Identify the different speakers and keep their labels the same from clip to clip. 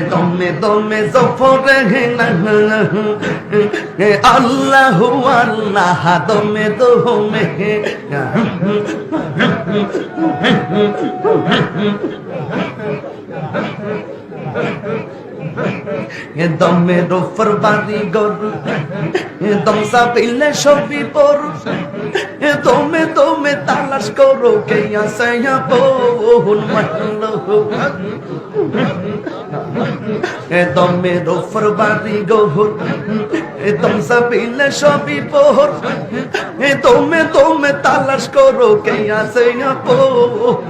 Speaker 1: দমে দমে জফরে আল্লাহু আল্লাহ দমে দমে দমে রোফর বাড়ি গরু দম সাবিলে সবই পর দমে দমে তালাশ করো কে আসে আপন মানলো দমে রোফর বাড়ি গরু দম সাবিলে সবই পর দমে দমে তালাশ করো কে আসে আপন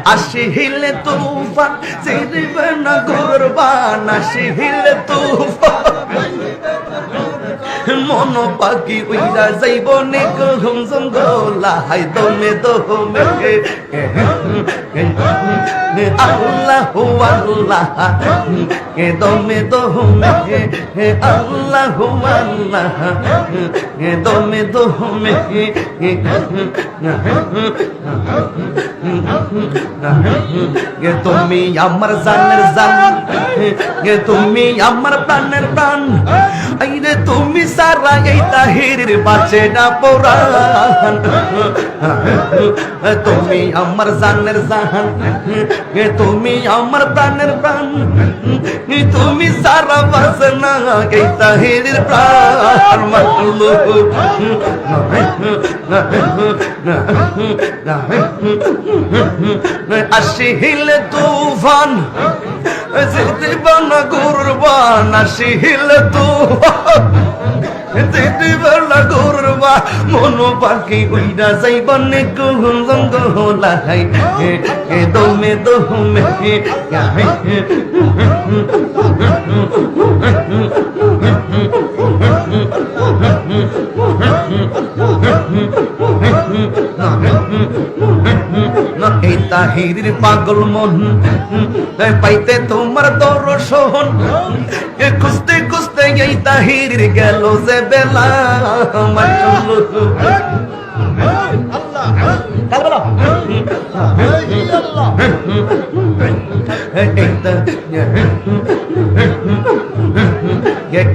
Speaker 1: আসিলে তুফান চিরবে না কুরবান আসিলে তুফান মন পাখি উইরা যাইব নে ঘুম জঙ্গলা হাই দমে দমে আল্লাহু আল্লাহ দমে দমে আল্লাহু আল্লাহ দমে দমে তুমি আমার জানের জান তুমি আমার প্রাণের প্রাণ আইরে তুমি সারা এই তাহিরের বাঁচে না পরাণ তুমি আমার জানের জান তুমি আমার প্রাণের প্রাণ তুমি সারা বাঁচে না এই তাহিরের প্রাণ মানলো আসিলে তুফান জিতব না কুরবান আসিলে তুফান জিতব না কুরবান মন পাখি উইরা যাইব নে ঘুম জঙ্গলা হাই দমে দমে এই তাহিরের পাগল মন পাইতে তোমার দর্শন খুঁজতে খুঁজতে এই তাহিরের গেল যে বেলা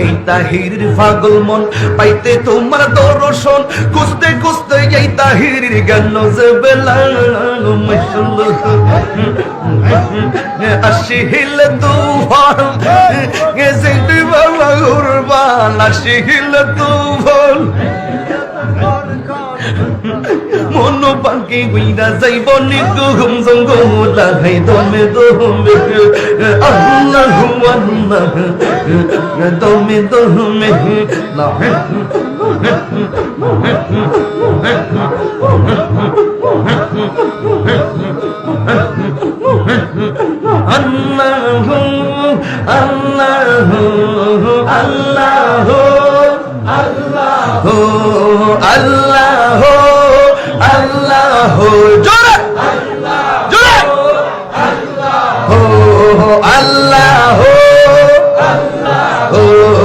Speaker 1: এই তাহিরের পাগল মন পাইতে তোমার দর্শন খুঁজতে খুঁজতে এই তাহিরের গেল যে বেলা আসিলে তুফান আসিলে তুফান মন পাখি উইরা যাইব নি ঘুম জঙ্গলা হাই দমে দমে আল্লাহু আল্লাহ দমে দমে আল্লাহু আল্লাহু আল্লাহু আল্লাহু আল্লাহু আল্লাহু জোরে জোরে আল্লাহু আল্লাহু আল্লাহু